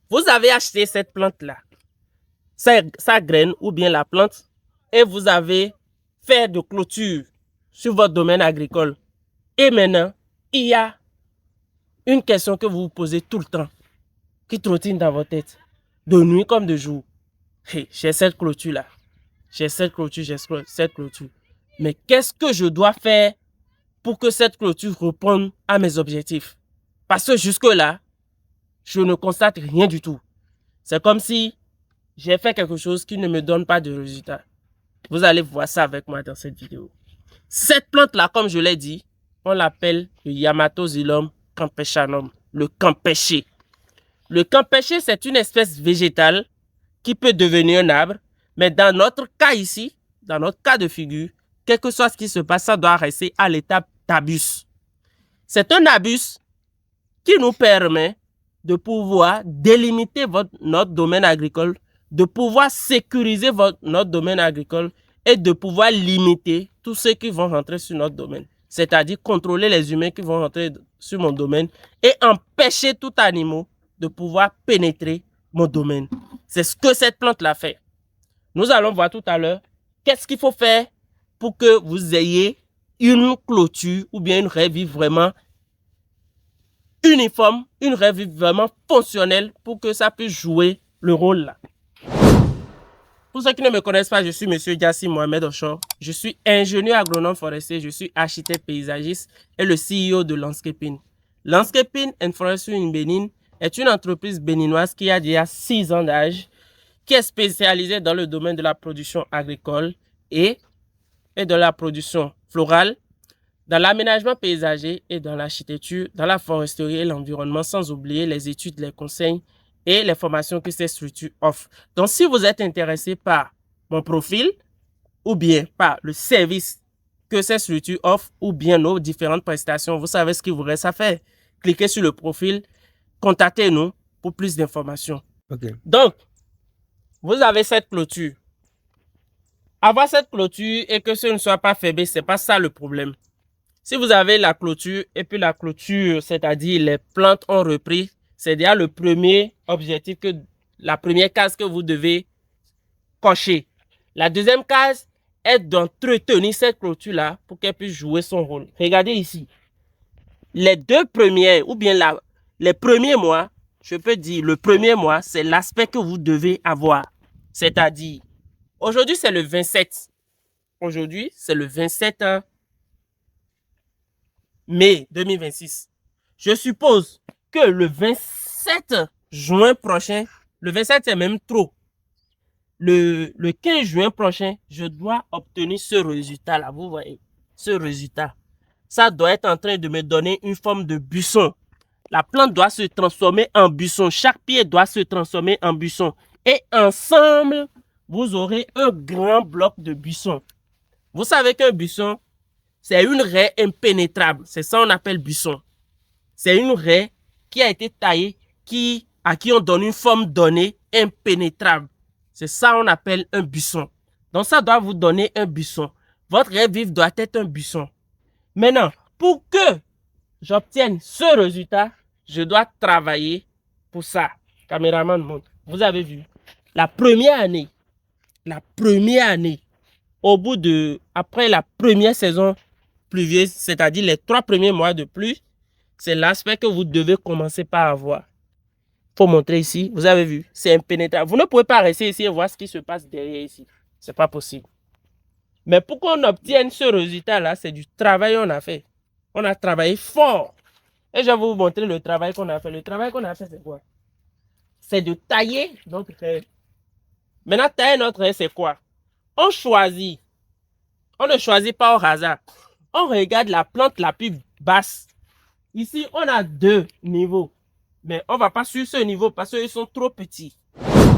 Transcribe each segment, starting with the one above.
Vous avez acheté cette plante-là, sa graine ou bien la plante, et vous avez fait de clôture sur votre domaine agricole. Et maintenant, il y a une question que vous vous posez tout le temps, qui trottine dans votre tête, de nuit comme de jour. Hey, j'ai cette clôture-là. J'ai cette clôture, j'ai cette clôture. Mais qu'est-ce que je dois faire pour que cette clôture réponde à mes objectifs? Parce que jusque-là, je ne constate rien du tout. C'est comme si j'ai fait quelque chose qui ne me donne pas de résultat. Vous allez voir ça avec moi dans cette vidéo. Cette plante-là, comme je l'ai dit, on l'appelle le Yamatoxylum campeshanum, le campéché. Le campéché, c'est une espèce végétale qui peut devenir un arbre, mais dans notre cas ici, dans notre cas de figure, quel que soit ce qui se passe, ça doit rester à l'étape d'abus. C'est un abus qui nous permet de pouvoir délimiter notre domaine agricole, de pouvoir sécuriser notre domaine agricole et de pouvoir limiter tous ceux qui vont rentrer sur notre domaine. C'est-à-dire contrôler les humains qui vont rentrer sur mon domaine et empêcher tout animal de pouvoir pénétrer mon domaine. C'est ce que cette plante-là fait. Nous allons voir tout à l'heure qu'est-ce qu'il faut faire pour que vous ayez une clôture ou bien une raie vive vraiment uniforme, une raie vive vraiment fonctionnelle pour que ça puisse jouer le rôle là. Pour ceux qui ne me connaissent pas, je suis Monsieur Diassi Mohamed Ochor. Je suis ingénieur agronome forestier, je suis architecte paysagiste et le CEO de Landscaping. Landscaping and Forestry in Benin est une entreprise béninoise qui a déjà 6 ans d'âge, qui est spécialisée dans le domaine de la production agricole et de la production florale, dans l'aménagement paysager et dans l'architecture, dans la foresterie et l'environnement, sans oublier les études, les conseils et les formations que cette structure offre. Donc, si vous êtes intéressé par mon profil ou bien par le service que cette structure offre ou bien nos différentes prestations, vous savez ce qu'il vous reste à faire. Cliquez sur le profil, contactez-nous pour plus d'informations. Okay. Donc, vous avez cette clôture. Avoir cette clôture et que ce ne soit pas fermé, ce n'est pas ça le problème. Si vous avez la clôture et puis la clôture, c'est-à-dire les plantes ont repris, c'est déjà le premier objectif, la première case que vous devez cocher. La deuxième case est d'entretenir cette clôture-là pour qu'elle puisse jouer son rôle. Regardez ici. Les deux premiers, ou bien les premiers mois, je peux dire le premier mois, c'est l'aspect que vous devez avoir. C'est-à-dire, aujourd'hui c'est le 27. Aujourd'hui c'est le 27 mai 2026. Je suppose que le 27 juin prochain, le 27 c'est même trop. Le 15 juin prochain, je dois obtenir ce résultat-là. Vous voyez, ce résultat. Ça doit être en train de me donner une forme de buisson. La plante doit se transformer en buisson. Chaque pied doit se transformer en buisson. Et ensemble, vous aurez un grand bloc de buisson. Vous savez qu'un buisson, c'est une raie impénétrable. C'est ça qu'on appelle buisson. C'est une raie qui a été taillée, à qui on donne une forme donnée impénétrable. C'est ça qu'on appelle un buisson. Donc ça doit vous donner un buisson. Votre raie vive doit être un buisson. Maintenant, pour que j'obtienne ce résultat, je dois travailler pour ça. Caméraman montre. Vous avez vu. La première année, après la première saison pluvieuse, c'est-à-dire les 3 premiers mois de pluie, c'est l'aspect que vous devez commencer par avoir. Faut montrer ici, vous avez vu, c'est impénétrable. Vous ne pouvez pas rester ici et voir ce qui se passe derrière ici. C'est pas possible. Mais pour qu'on obtienne ce résultat-là, c'est du travail qu'on a fait. On a travaillé fort. Et je vais vous montrer le travail qu'on a fait. Le travail qu'on a fait, c'est quoi? C'est de tailler notre raie. Maintenant, tailler notre raie, c'est quoi? On choisit. On ne choisit pas au hasard. On regarde la plante la plus basse. Ici, on a 2 niveaux. Mais on ne va pas sur ce niveau parce qu'ils sont trop petits.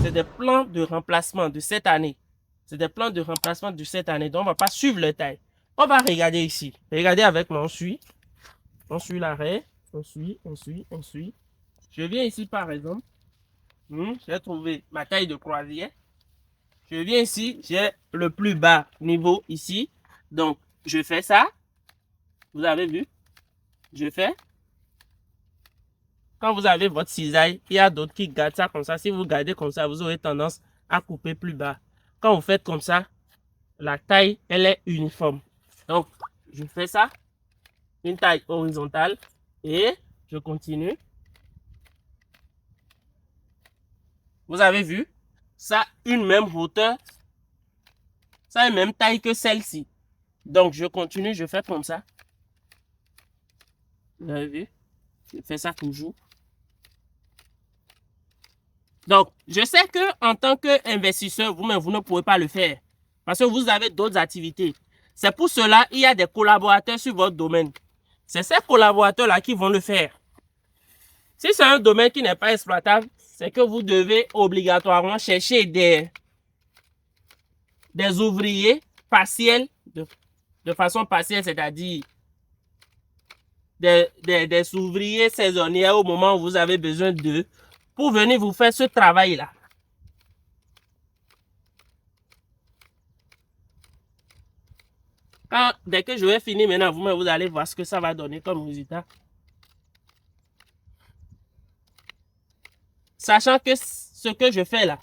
C'est des plans de remplacement de cette année. C'est des plans de remplacement de cette année. Donc, on ne va pas suivre le taille. On va regarder ici. Regardez avec moi, on suit. On suit la raie. On suit. Je viens ici, par exemple. J'ai trouvé ma taille de croisière. Je viens ici. J'ai le plus bas niveau ici. Donc, je fais ça. Vous avez vu? Je fais. quand vous avez votre cisaille, il y a d'autres qui gardent ça comme ça. Si vous gardez comme ça, vous aurez tendance à couper plus bas. Quand vous faites comme ça, la taille, elle est uniforme. Donc, je fais ça, une taille horizontale, et je continue. Vous avez vu, ça a une même hauteur, ça a une même taille que celle-ci. Donc, je continue, je fais comme ça. Vous avez vu, je fais ça toujours. Donc, je sais que en tant qu'investisseur, vous-même, vous ne pouvez pas le faire parce que vous avez d'autres activités. C'est pour cela qu'il y a des collaborateurs sur votre domaine. C'est ces collaborateurs-là qui vont le faire. Si c'est un domaine qui n'est pas exploitable, c'est que vous devez obligatoirement chercher des ouvriers partiels, de façon partielle, c'est-à-dire des ouvriers saisonniers au moment où vous avez besoin d'eux pour venir vous faire ce travail-là. Dès que je vais finir maintenant, vous allez voir ce que ça va donner comme résultat. Sachant que ce que je fais là,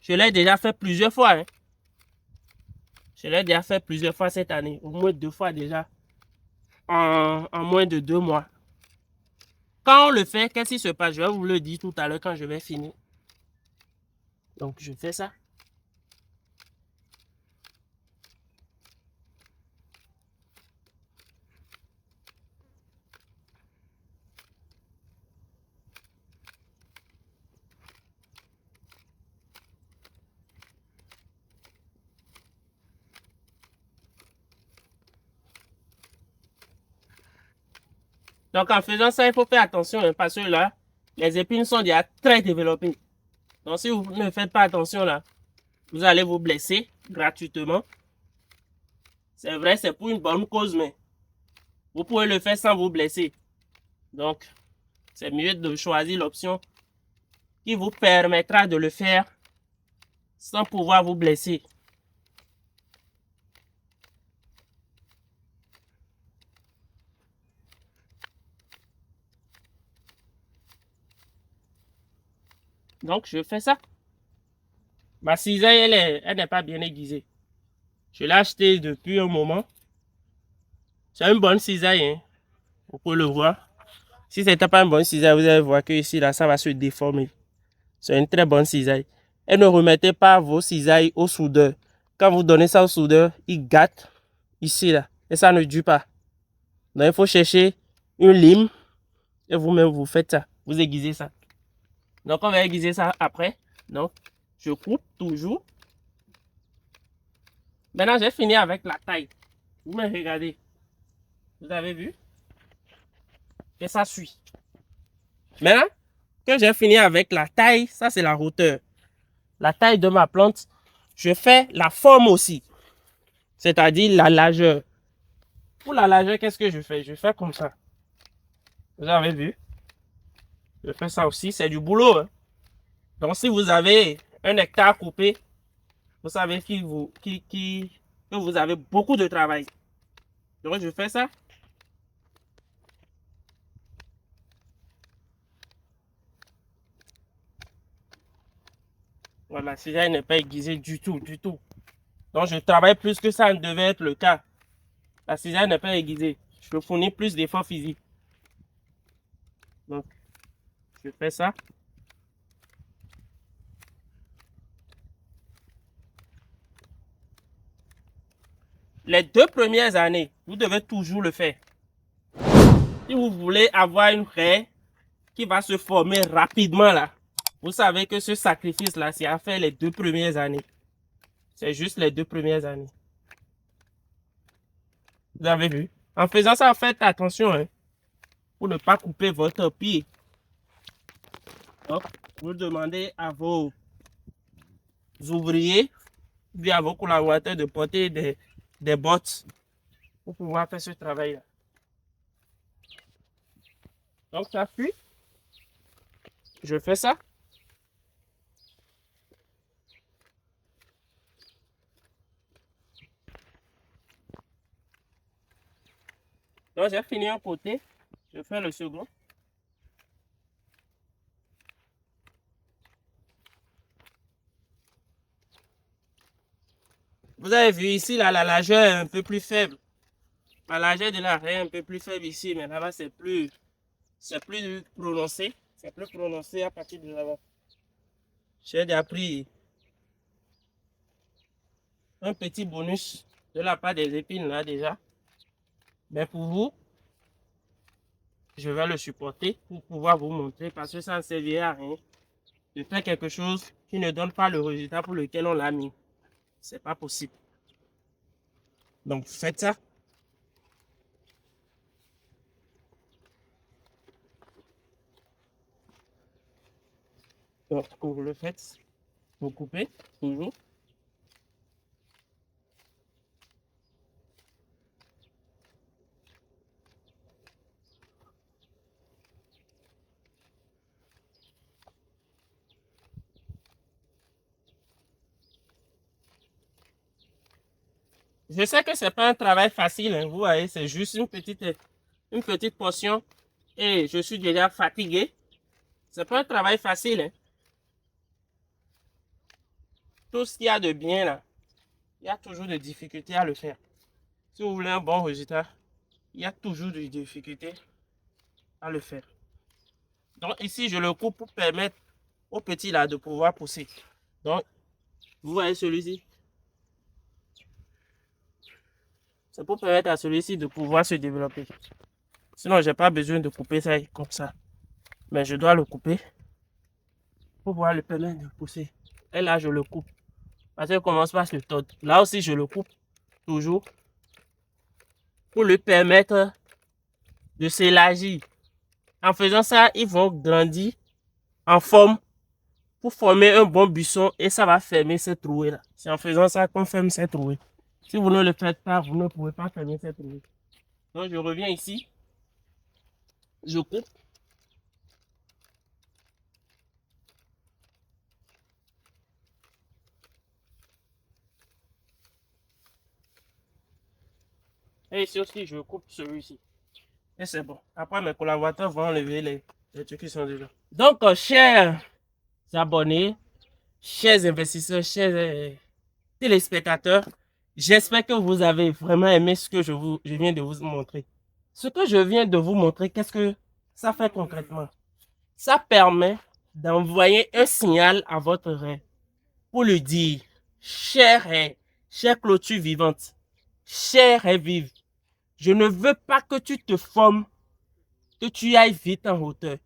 je l'ai déjà fait plusieurs fois. Hein. Je l'ai déjà fait plusieurs fois cette année, au moins 2 fois déjà, en moins de 2 mois. Quand on le fait, qu'est-ce qui se passe? Je vais vous le dire tout à l'heure quand je vais finir. Donc, je fais ça. Donc, en faisant ça, il faut faire attention hein, parce que là, les épines sont déjà très développées. Donc, si vous ne faites pas attention là, vous allez vous blesser gratuitement. C'est vrai, c'est pour une bonne cause, mais vous pouvez le faire sans vous blesser. Donc, c'est mieux de choisir l'option qui vous permettra de le faire sans pouvoir vous blesser. Donc, je fais ça. Ma cisaille, elle n'est pas bien aiguisée. Je l'ai achetée depuis un moment. C'est une bonne cisaille, hein. Vous pouvez le voir. Si ce n'était pas une bonne cisaille, vous allez voir que ici, là, ça va se déformer. C'est une très bonne cisaille. Et ne remettez pas vos cisailles au soudeur. Quand vous donnez ça au soudeur, il gâte ici, là. Et ça ne dure pas. Donc, il faut chercher une lime et vous-même, vous faites ça. Vous aiguisez ça. Donc, on va aiguiser ça après. Donc, je coupe toujours. Maintenant, j'ai fini avec la taille. Vous me regardez. Vous avez vu? Et ça suit. Maintenant que j'ai fini avec la taille, ça c'est la hauteur. La taille de ma plante, je fais la forme aussi. C'est-à-dire la largeur. Pour la largeur, qu'est-ce que je fais? Je fais comme ça. Vous avez vu? Je fais ça aussi, c'est du boulot. Hein? Donc si vous avez un hectare coupé, vous savez que vous avez beaucoup de travail. Donc je fais ça. Voilà, si elle n'est pas aiguisée du tout, du tout. Donc je travaille plus que ça ne devait être le cas. La cisaille n'est pas aiguisée. Je fournis plus d'efforts physiques. Donc, je fais ça. Les 2 premières années, vous devez toujours le faire. Si vous voulez avoir une raie qui va se former rapidement là, vous savez que ce sacrifice-là, c'est à faire les 2 premières années. C'est juste les 2 premières années. Vous avez vu? En faisant ça, faites attention hein, pour ne pas couper votre pied. Donc, vous demandez à vos ouvriers, ou à vos collaborateurs de porter des bottes pour pouvoir faire ce travail-là. Donc, ça fuit. Je fais ça. Donc, j'ai fini un côté. Je fais le second. Vous avez vu ici, là, la largeur est un peu plus faible. La largeur de l'arrêt est un peu plus faible ici, mais là-bas, c'est plus prononcé. C'est plus prononcé à partir de là-bas. J'ai déjà pris un petit bonus de la part des épines là déjà. Mais pour vous, je vais le supporter pour pouvoir vous montrer parce que ça ne servira à rien de faire quelque chose qui ne donne pas le résultat pour lequel on l'a mis. C'est pas possible. Donc faites ça. Donc quand vous le faites, vous coupez toujours. Je sais que c'est pas un travail facile, hein, vous voyez, c'est juste une petite portion et je suis déjà fatigué. C'est pas un travail facile. Hein. Tout ce qu'il y a de bien là, il y a toujours des difficultés à le faire. Si vous voulez un bon résultat, il y a toujours des difficultés à le faire. Donc ici, je le coupe pour permettre au petit là de pouvoir pousser. Donc, vous voyez celui-ci. C'est pour permettre à celui-ci de pouvoir se développer. Sinon, je n'ai pas besoin de couper ça comme ça. Mais je dois le couper pour pouvoir le permettre de pousser. Et là, je le coupe. Parce qu'il commence par se tordre. Là aussi, je le coupe toujours pour lui permettre de s'élargir. En faisant ça, ils vont grandir en forme pour former un bon buisson et ça va fermer cette trouée là. C'est en faisant ça qu'on ferme cette trouée. Si vous ne le faites pas, vous ne pouvez pas fermer cette trouée. Donc je reviens ici, je coupe. Et ici aussi, je coupe celui-ci. Et c'est bon. Après, mes collaborateurs vont enlever les trucs qui sont dedans. Donc, chers abonnés, chers investisseurs, chers téléspectateurs, j'espère que vous avez vraiment aimé ce que je viens de vous montrer. Ce que je viens de vous montrer, qu'est-ce que ça fait concrètement? Ça permet d'envoyer un signal à votre rein pour lui dire, chère clôture vivante, chère et vive, je ne veux pas que tu te formes, que tu ailles vite en hauteur.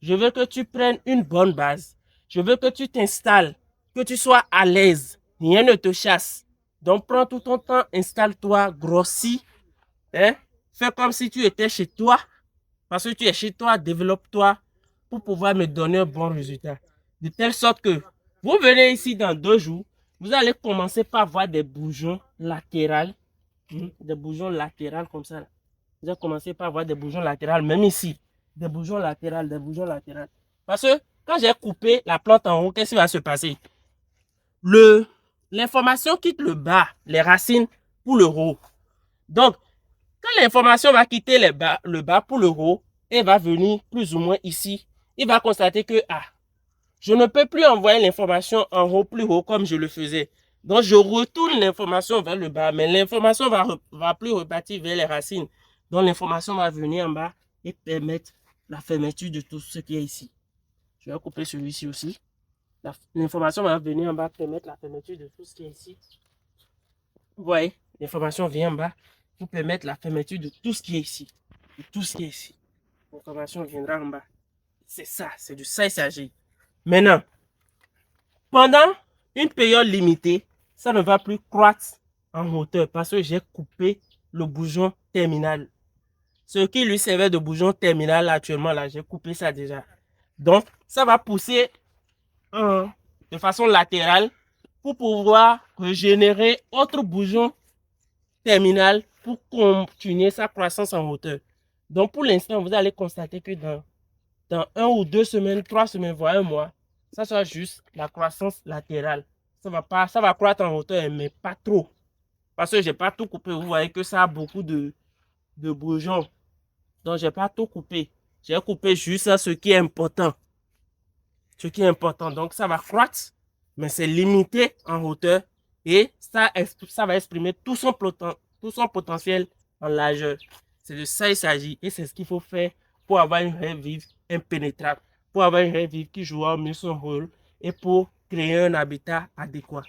Je veux que tu prennes une bonne base. Je veux que tu t'installes, que tu sois à l'aise. Rien ne te chasse. Donc, prends tout ton temps, installe-toi, grossis. Hein? Fais comme si tu étais chez toi. Parce que tu es chez toi, développe-toi pour pouvoir me donner un bon résultat. De telle sorte que vous venez ici dans 2 jours, vous allez commencer par voir des bourgeons latérales. Des bourgeons latérales comme ça. Vous allez commencer par voir des bourgeons latérales, même ici. Des bourgeons latérales, des bourgeons latérales. Parce que quand j'ai coupé la plante en haut, qu'est-ce qui va se passer? L'information quitte le bas, les racines, pour le haut. Donc, quand l'information va quitter le bas pour le haut, elle va venir plus ou moins ici. Il va constater que, je ne peux plus envoyer l'information en haut, plus haut comme je le faisais. Donc, je retourne l'information vers le bas, mais l'information va plus repartir vers les racines. Donc, l'information va venir en bas et permettre la fermeture de tout ce qui est ici. Je vais couper celui-ci aussi. L'information va venir en bas, permettre la fermeture de tout ce qui est ici. Vous voyez, l'information vient en bas pour permettre la fermeture de tout ce qui est ici. De tout ce qui est ici. L'information viendra en bas. C'est ça, c'est de ça il s'agit. Maintenant, pendant une période limitée, ça ne va plus croître en hauteur parce que j'ai coupé le bourgeon terminal. Ce qui lui servait de bourgeon terminal actuellement, là, j'ai coupé ça déjà. Donc, ça va pousser de façon latérale pour pouvoir régénérer autre bourgeon terminal pour continuer sa croissance en hauteur. Donc, pour l'instant, vous allez constater que dans 1 ou 2 semaines, 3 semaines, voire 1 mois, ça sera juste la croissance latérale. Ça va croître en hauteur, mais pas trop. Parce que je n'ai pas tout coupé. Vous voyez que ça a beaucoup de bourgeons. Donc, je n'ai pas tout coupé. J'ai coupé juste ce qui est important. Ce qui est important. Donc, ça va croître, mais c'est limité en hauteur. Et ça va exprimer tout son potentiel en largeur. C'est de ça il s'agit et c'est ce qu'il faut faire pour avoir une rêve vive impénétrable, pour avoir une rêve vive qui jouera au mieux son rôle et pour créer un habitat adéquat.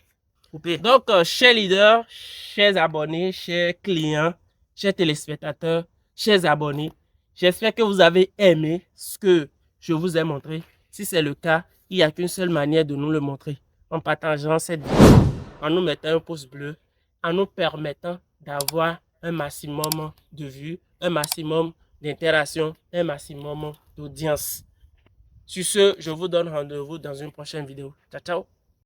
Donc, chers leaders, chers abonnés, chers clients, chers téléspectateurs, chers abonnés, j'espère que vous avez aimé ce que je vous ai montré. Si c'est le cas, il n'y a qu'une seule manière de nous le montrer, en partageant cette vidéo, en nous mettant un pouce bleu, en nous permettant d'avoir un maximum de vues, un maximum d'interactions, un maximum d'audience. Sur ce, je vous donne rendez-vous dans une prochaine vidéo. Ciao, ciao!